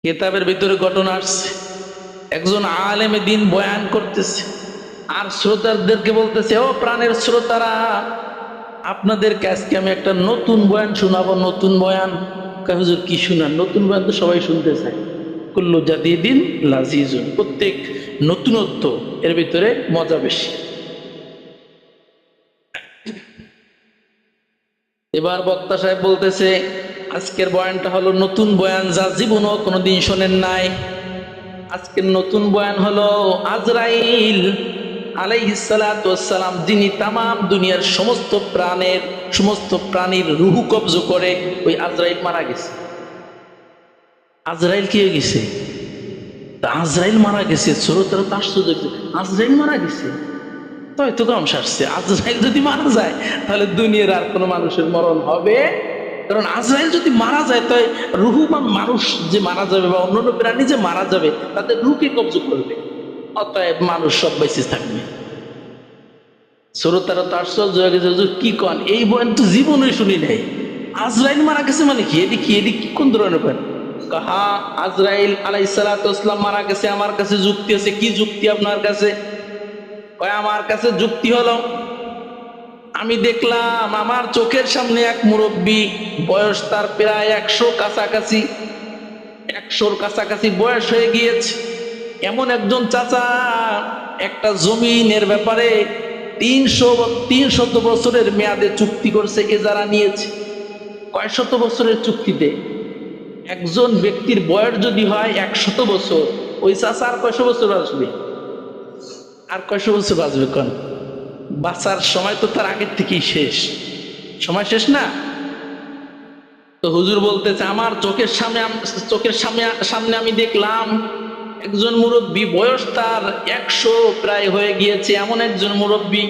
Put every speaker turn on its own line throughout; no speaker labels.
কিতাবের ভিতরে ঘটনা আসছে, একজন আলেমে দিন বয়ান করতেছে আর শ্রোতাদেরকে বলতেছে, ও প্রাণের শ্রোতারা, আপনাদেরকে আজকে আমি একটা নতুন বয়ান শোনাবো। নতুন বয়ান? হুজুর কি শোনান? নতুন বয়ান তো সবাই শুনতে চায়। কুল্লু জাদিদিন লাজিজুন, প্রত্যেক নতুনত্ব এর ভিতরে মজা বেশি। এবার বক্তা সাহেব বলতেছে, আজকের বয়ানটা হলো নতুন বয়ান, যা জীবনও কোনোদিন শোনেন নাই। আজকের নতুন বয়ান হলো আজরাইল আলাইহিস সালাতু ওয়াস সালাম, যিনি তামাম দুনিয়ার সমস্ত প্রাণীর রুহু কবজ করে, ওই আজরাইল মারা গেছে। আজরাইল কি হয়ে গেছে? আজরাইল মারা গেছে। শ্রোতারা তো আশ্চর্য, আজরাইল মারা গেছে, তাই তো কম সারছে। আজরাইল যদি মারা যায় তাহলে দুনিয়ার আর কোনো মানুষের মরণ হবে? কারণ আজরাইল যদি মারা যায় তাই রুহু বা মানুষ যে মারা যাবে বা অন্যান্য প্রাণী যে মারা যাবে তাদের রুহকে কবজ করবে, অতএব মানুষ সব বেঁচে থাকবে। শ্রোতারা তো আশ্চর্য হয়ে গেছে, কি কন, এই বয়ান তো জীবনে শুনি নাই। আজরাইল মারা গেছে মানে কি? এদিকে কোন ধরনের বয়ান? কাহা আজরাইল আলাইহিস সালাতু ওয়াস সালাম মারা গেছে, আমার কাছে যুক্তি আছে। কি যুক্তি আপনার কাছে? আমার কাছে যুক্তি হলো, আমি দেখলাম আমার চোখের সামনে এক মুরব্বী, বয়স তার প্রায় 100-র কাছাকাছি বয়স হয়ে গিয়েছে। এমন একজন চাচা একটা জমিনের ব্যাপারে 300 বছরের মেয়াদে চুক্তি করছে, এজারা নিয়েছে। কয় শত বছরের চুক্তিতে? একজন ব্যক্তির বয়স যদি হয় 100 বছর, ওই চাচা আর কয়শো বছর বাঁচবে? আর কয়শো বছর বাঁচবে? কোন বাঁচার সময় তো তার আগের থেকেই শেষ, সময় শেষ না? তো হুজুর বলতেছে, আমার চোখের সামনে আমি দেখলাম একজন মুরব্বী, বয়স তার 100 প্রায় হয়ে গিয়েছে। এমন একজন মুরব্বী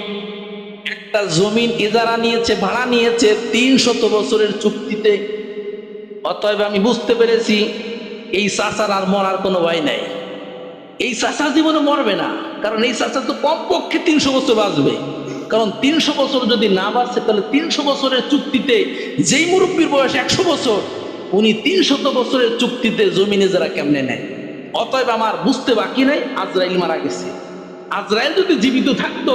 একটা জমিন ইজারা নিয়েছে, ভাড়া নিয়েছে 300 বছরের চুক্তিতে। অতএব আমি বুঝতে পেরেছি এই চাচার আর মরার কোনো ভয় নাই। এই চাচা জীবনে মরবে না, কারণ এই চাচা তো কমপক্ষে 300 বছর বাঁচবে। কারণ 300 বছর যদি না বাঁচে তাহলে 300 বছরের চুক্তিতে যেই মুরব্বীর বয়স 100 বছর, উনি 300 বছরের চুক্তিতে জমিনে যারা কেমনে নেয়। অতএব আমার বুঝতে বাকি নাই, আজরাইল মারা গেছে। আজরাইল যদি জীবিত থাকতো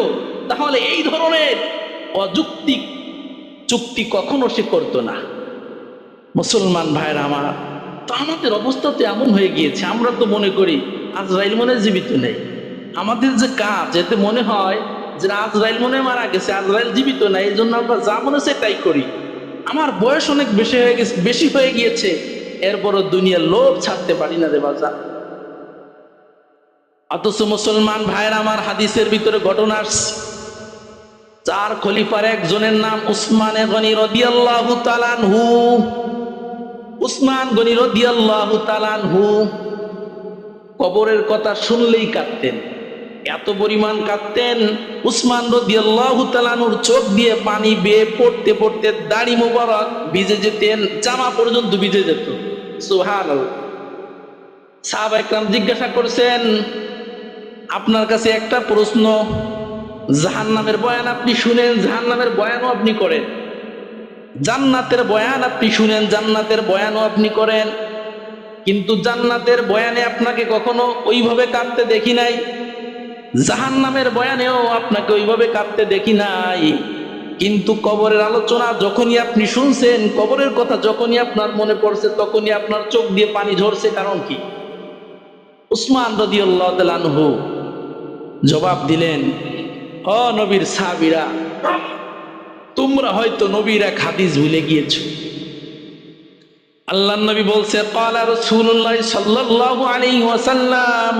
তাহলে এই ধরনের অযৌক্তিক চুক্তি কখনো সে করতো না। মুসলমান ভাইরা আমার, তো আমাদের অবস্থা তো এমন হয়ে গিয়েছে, আমরা তো মনে করি আজরাইল মনে জীবিত নেই। আমাদের যে কাজ, এতে মনে হয় যে আজরাইল মনে মারা গেছে, আজরাইল জীবিত নাই, এই জন্য আমরা যা মনে হচ্ছে তাই করি। আমার বয়স অনেক বেশি হয়ে গিয়েছে, এরপরও দুনিয়ার লোভ ছাড়তে পারি না রে বাজার। অথচ মুসলমান ভাইয়ের আমার, হাদিসের ভিতরে ঘটনা আসছে, 4 খলিফার একজনের নাম উসমান গনি রাদিয়াল্লাহু তাআলা আনহু। উসমান গনি রাদিয়াল্লাহু তাআলা আনহু কবরের কথা শুনলেই কাঁদতেন, এত পরিমাণ কাঁদতেন। উসমান রাদিয়াল্লাহু তাআলা আনহুর চোখ দিয়ে পানি বেয়ে পড়তে পড়তে দাড়ি মোবারক ভিজে যেতেন, জামা পর্যন্ত ভিজে যেত। সুবহানাল্লাহ। সাহাবায়ে কেরাম জিজ্ঞাসা করছেন, আপনার কাছে একটা প্রশ্ন, জাহান্নামের বয়ান আপনি শুনেন, জাহান্নামের বয়ানও আপনি করেন, জান্নাতের বয়ান আপনি শুনেন, জান্নাতের বয়ানও আপনি করেন, কিন্তু জান্নাতের বয়ানে আপনাকে কখনো ওইভাবে কাঁদতে দেখি নাই, জাহান্নামের বয়ানেও আপনাকে ওইভাবে কাঁদতে দেখি নাই। কিন্তু কবরের আলোচনা যখনই আপনি শুনছেন, কবরের কথা যখনই আপনার মনে পড়ছে, তখনই আপনার চোখ দিয়ে পানি ঝরছে। কারণ কি? উসমান রাদিয়াল্লাহু তাআলা আনহু জবাব দিলেন, ও নবীর সাহাবীরা, তোমরা হয়তো নবীর এক হাদিস ভুলে গিয়েছো। আল্লাহর নবী বলছে, ক্বালা রাসূলুল্লাহ সাল্লাল্লাহু আলাইহি ওয়াসাল্লাম,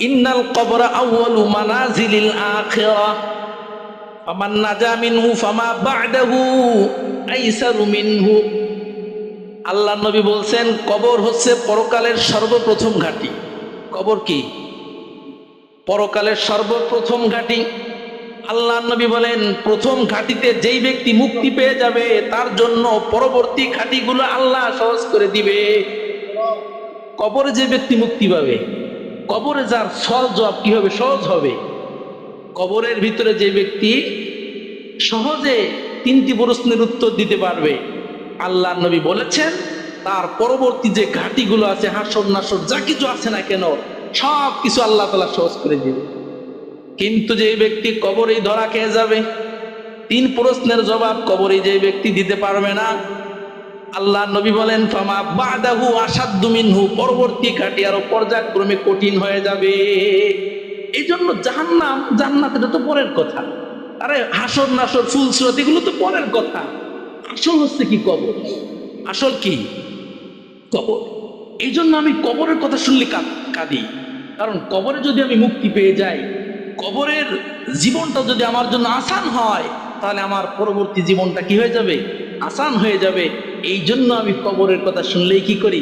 ইন্নাল কবরা আউয়ালু মানাজিলিল আখিরাহ, ফামান নাজা মিনহু ফামা বা'দাহু আইসারু মিনহু। আল্লাহর নবী বলছেন, কবর হচ্ছে পরকালের সর্বপ্রথম ঘাঁটি। কবর কি? পরকালের সর্বপ্রথম ঘাঁটি। আল্লাহর নবী বলেন, প্রথম ঘাঁটিতে যেই ব্যক্তি মুক্তি পেয়ে যাবে তার জন্য পরবর্তী ঘাঁটিগুলো আল্লাহ সহজ করে দিবে। কবরে যে ব্যক্তি মুক্তি পাবে, কবরে যার সহজ জবাব কি হবে? সহজ হবে। কবরের ভিতরে যে ব্যক্তি সহজে 3টি প্রশ্নের উত্তর দিতে পারবে, আল্লাহর নবী বলেছেন তার পরবর্তী যে ঘাটিগুলো আছে, হাসর নাসর যা কিছু আছে না কেন, সব কিছু আল্লাহ তাআলা সহজ করে দিবে। কিন্তু যে ব্যক্তি কবরেই ধরা খেয়ে যাবে, 3 প্রশ্নের জবাব কবরে যে ব্যক্তি দিতে পারবে না, আল্লাহ নবী বলেন ফামা বাদাহু আসাদ্দু মিনহু, পরবর্তী ঘাটি আরো পর্যায়ক্রমে কঠিন হয়ে যাবে। এই জন্য জাহান্নাম জান্নাত এটা তো পরের কথা, আরে হাসর নাসর ফুলসুরত এগুলো তো পরের কথা। আসল হচ্ছে কি কবর, আসল কি কবর। এই জন্য আমি কবরের কথা শুনলে কাঁদি, কারণ কবরে যদি আমি মুক্তি পেয়ে যাই, কবরের জীবনটা যদি আমার জন্য আসান হয়, তাহলে আমার পরবর্তী জীবনটা কি হয়ে যাবে, আসান হয়ে যাবে। এই জন্য আমি কবরের কথা শুনলেই কি করি।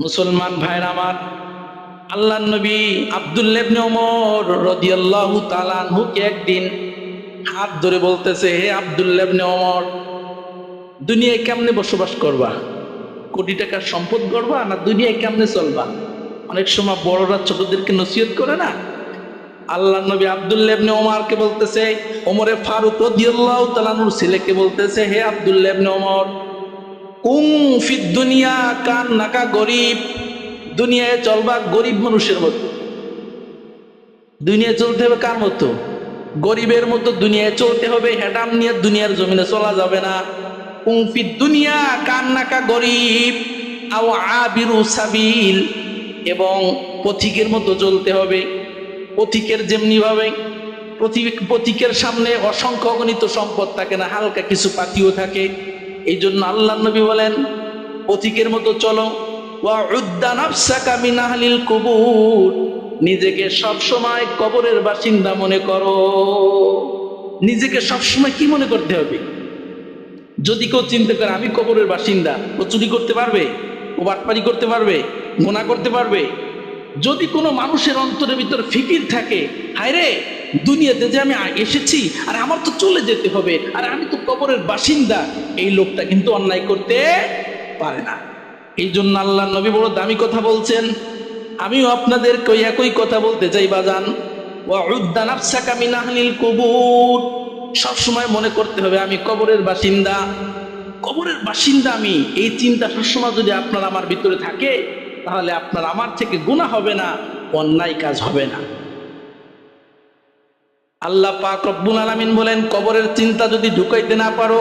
মুসলমান ভাইরা আমার, আল্লাহর নবী আব্দুল্লাহ ইবনে ওমর রাদিয়াল্লাহু তাআলা আনহুকে একদিন হাত ধরে বলতেছে, হে আব্দুল্লাহ ইবনে ওমর, দুনিয়ায় কেমনে বসবাস করবা, কোটি টাকার সম্পদ গড়বা না দুনিয়ায় কেমনে চলবা। অনেক সময় বড়রা ছোটদেরকে নসিহত করে না। আল্লাহর নবী আব্দুল্লাহ ইবনে ওমরকে বলতেছে, ওমরে ফারুক রাদিয়াল্লাহু তাআলা আনহুর ছেলেকে বলতেছে, হে আব্দুল্লাহ ইবনে ওমর, কুম ফিদ দুনিয়া কান্নাকা গরিব, দুনিয়ায় চলবা গরিব মানুষের মতো। দুনিয়ায় চলতে হবে কার মতো, গরিবের মতো দুনিয়ায় চলতে হবে। হেডাম নিয়ে দুনিয়ার জমিনে চলা যাবে না। কুম ফিদ দুনিয়া কান্নাকা গরিব আও আবিরু সাবিল, এবং পথিকের মতো চলতে হবে। পথিকের যেমনি ভাবে পথিকের সামনে অসংখ্য অগণিত সম্পদ থাকে না, হালকা কিছু পাতিও থাকে। এই জন্য আল্লাহ নবী বলেন পথিকের মতো চলো। ওয়া উদ্দা নাফসাকা মিন আহলিল কুবুর, নিজেকে সবসময় কবরের বাসিন্দা মনে করো। নিজেকে সবসময় কি মনে করতে হবে? যদি কেউ চিন্তা করে আমি কবরের বাসিন্দা, ও চুরি করতে পারবে, ও বাটপারি করতে পারবে, গুনাহ করতে পারবে? যদি কোনো মানুষের অন্তরের ভিতর ফিকির থাকে, হায় রে দুনিয়াতে যে আমি এসেছি আর আমার তো চলে যেতে হবে, আর আমি তো কবরের বাসিন্দা, এই লোকটা কিন্তু অন্যায় করতে পারে না। এই জন্য আল্লাহ নবী বড় দামি কথা বলছেন। আমিও আপনাদের একই কথা বলতে চাই বাজান, ওয়া উদ্দা নাফসাকা মিন আহলিল কুবুর, সবসময় মনে করতে হবে আমি কবরের বাসিন্দা, কবরের বাসিন্দা আমি। এই চিন্তা সবসময় যদি আপনার আমার ভিতরে থাকে, তাহলে আপনার আমার থেকে গুনাহ হবে না, অন্যায় কাজ হবে না। আল্লাহ পাক রব্বুল আলামিন বলেন, কবরের চিন্তা যদি ঢুকাইতে না পারো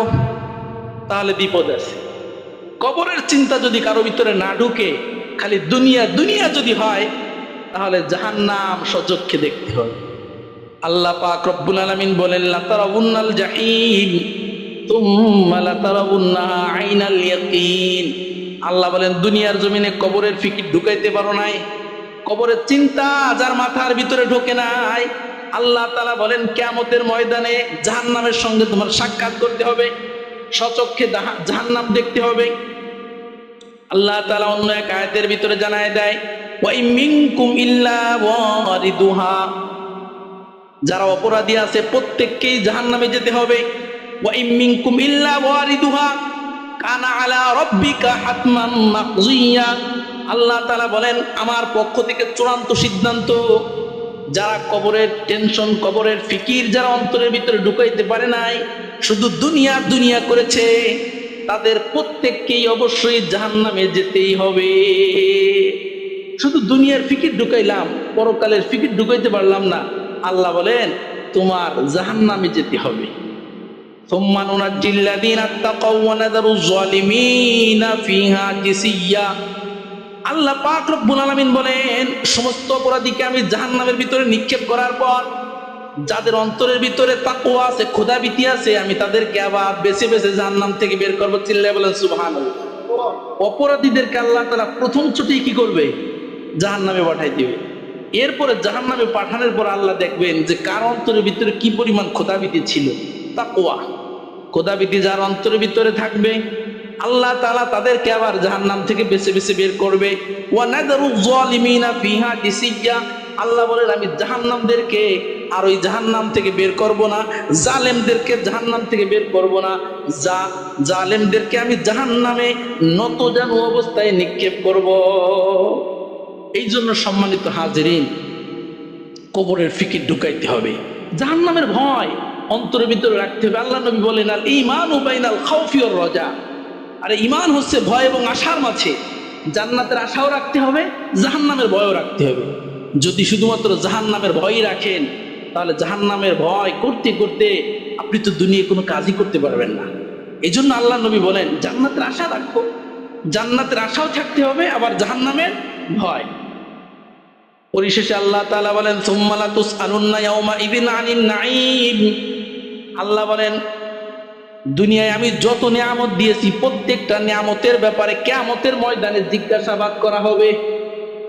তাহলে বিপদ আছে। কবরের চিন্তা যদি কারো ভিতরে না ঢুকে, খালি দুনিয়া দুনিয়া যদি হয়, তাহলে জাহান্নাম সচক্ষে দেখতে হবে। আল্লাহ পাক রব্বুল আলামিন বলেন, লা তারাউন্নাল জাহিম তুম্মা লা তারাউন্নাহা আইনাল ইয়াকিন। আল্লাহ বলেন দুনিয়ার জমিনে কবরের ফিকির ঢুকাইতে পারো নাই, কবরের চিন্তা যার মাথার ভিতরে ঢোকে নাই, আল্লাহ তাআলা বলেন কিয়ামতের ময়দানে জাহান্নামের সঙ্গে তোমার সাক্ষাৎ করতে হবে, সচক্ষে জাহান্নাম দেখতে হবে। আল্লাহ তাআলা অন্য এক আয়াতের ভিতরে জানায় দেয়, ওয়া ইম মিনকুম ইল্লা ওয়ারিদুহা, যারা অপরাধী আছে প্রত্যেককেই জাহান্নামে যেতে হবে। ওয়া ইম মিনকুম ইল্লা ওয়ারিদুহা কানা আলা রাব্বিকা হাতমান মাকযিয়া। আল্লাহ তাআলা বলেন আমার পক্ষ থেকে চূড়ান্ত সিদ্ধান্ত, যারা কবরের টেনশন, কবরের ফিকির যারা অন্তরের ভিতরে ঢুকাইতে পারে নাই, শুধু দুনিয়া দুনিয়া করেছে, তাদের প্রত্যেককেই অবশ্যই জাহান্নামে যেতেই হবে। শুধু দুনিয়ার ফিকির ঢুকাইলাম, পরকালের ফিকির ঢুকাইতে পারলাম না, আল্লাহ বলেন তোমার জাহান্নামে যেতে হবে। সুম্মা নুনাজ্জিল্লাযীনা তাকাউ ওয়া নাযারুয যালিমিনা ফিহা জিসিয়্যা। আল্লাহ পাক রব্বুল আলামিন বলেন সমস্ত অপরাধীকে আমি জাহান্নামের ভিতরে নিক্ষেপ করার পর, যাদের অন্তরের ভিতরে তাকওয়া আছে, খোদাভীতি আছে, আমি তাদেরকে আবার বেছে বেছে জাহান্নাম থেকে বের করব। চিল্লায়ে বলেন সুবহানাল্লাহ। অপরাধীদেরকে আল্লাহ তাআলা প্রথম ছুটি কি করবে? জাহান্নামে পাঠাই দিবে। এরপরে জাহান্নামে পাঠানোর পর আল্লাহ দেখবেন যে কার অন্তরের ভিতরে কি পরিমাণ খোদাভীতি ছিল, তাকওয়া। খোদাভীতি যার অন্তরের ভিতরে থাকবে, আল্লাহ তাআলা তাদেরকে আবার জাহান্নাম থেকে বেছে বেছে বের করবে। ওয়া নাযারুয যালিমিনা ফিহা জিসিয়্যা। আল্লাহ বলেন আমি জাহান্নামদেরকে আর ওই জাহান্নাম থেকে বের করব না, জালেমদেরকে জাহান্নাম থেকে বের করব না, জালেমদেরকে আমি জাহান্নামে নতজানু অবস্থায় নিক্ষেপ করব। এই জন্য সম্মানিত হাজিরিন, কবরের ফিকির ঢুকাইতে হবে, জাহান্নামের ভয় অন্তরের ভিতরে রাখতে হবে। আল্লাহ নবী বলেন আল ঈমানু বাইনাল খাউফি ওয়ার রাজা। আরে ইমান হচ্ছে ভয় এবং আশার মাঝে। জান্নাতের আশাও রাখতে হবে, জাহান্নামের ভয়ও রাখতে হবে। যদি শুধুমাত্র জাহান্নামের ভয়ই রাখেন, তাহলে জাহান্নামের ভয় করতে করতে আপনি তো দুনিয়ায় কোনো কাজই করতে পারবেন না। এই জন্য আল্লাহ নবী বলেন জান্নাতের আশা রাখো, জান্নাতের আশাও থাকতে হবে, আবার জাহান্নামের ভয়। পরিশেষে আল্লাহ তাআলা বলেন সুম্মা লা তুসআলুন্না ইয়াওমা ইযিন আনিন নাঈম। আল্লাহ বলেন দুনিয়ায় আমি যত নিয়ামত দিয়েছি প্রত্যেকটা নিয়ামতের ব্যাপারে কিয়ামতের ময়দানে জিজ্ঞাসাবাদ করা হবে।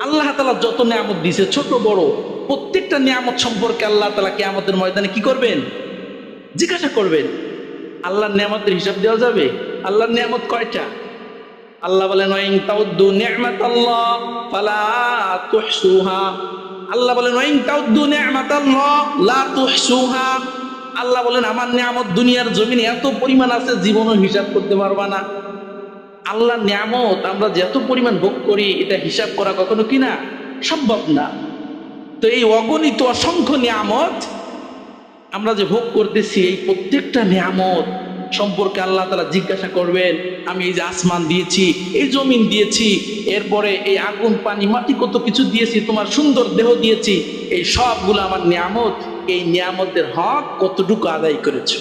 আল্লাহ তাআলা যত নিয়ামত দিয়েছে ছোট বড় প্রত্যেকটা নিয়ামত সম্পর্কে আল্লাহ তাআলা কিয়ামতের ময়দানে কি করবেন? জিজ্ঞাসা করবেন। আল্লাহর নিয়ামতের হিসাব দেওয়া যাবে? আল্লাহর নিয়ামত কয়টা? আল্লাহ বলেন ওয়াইন তাউদ্দু নি'মাতাল্লাহ ফালা তুহসুহা। আল্লাহ বলেন ওয়াইন তাউদ্দু নি'মাতাল্লাহ লা তুহসুহা। আল্লাহ বলেন আমার নিয়ামত দুনিয়ার জমিনে এত পরিমাণ আছে জীবনও হিসাব করতে পারবা না। আল্লাহর নিয়ামত আমরা যে এত পরিমাণ ভোগ করি এটা হিসাব করা কখনো কিনা সম্ভব না। তো এই অগণিত অসংখ্য নিয়ামত আমরা যে ভোগ করতেছি এই প্রত্যেকটা নিয়ামত সম্পর্কে আল্লাহ তাআলা জিজ্ঞাসা করবেন। আমি এই যে আসমান দিয়েছি, এই জমিন দিয়েছি, এরপরে এই আগুন পানি মাটি কত কিছু দিয়েছি, তোমার সুন্দর দেহ দিয়েছি, এই সবগুলো আমার নিয়ামত, এই নিয়ামতের হক কতটুকু আদায় করেছো।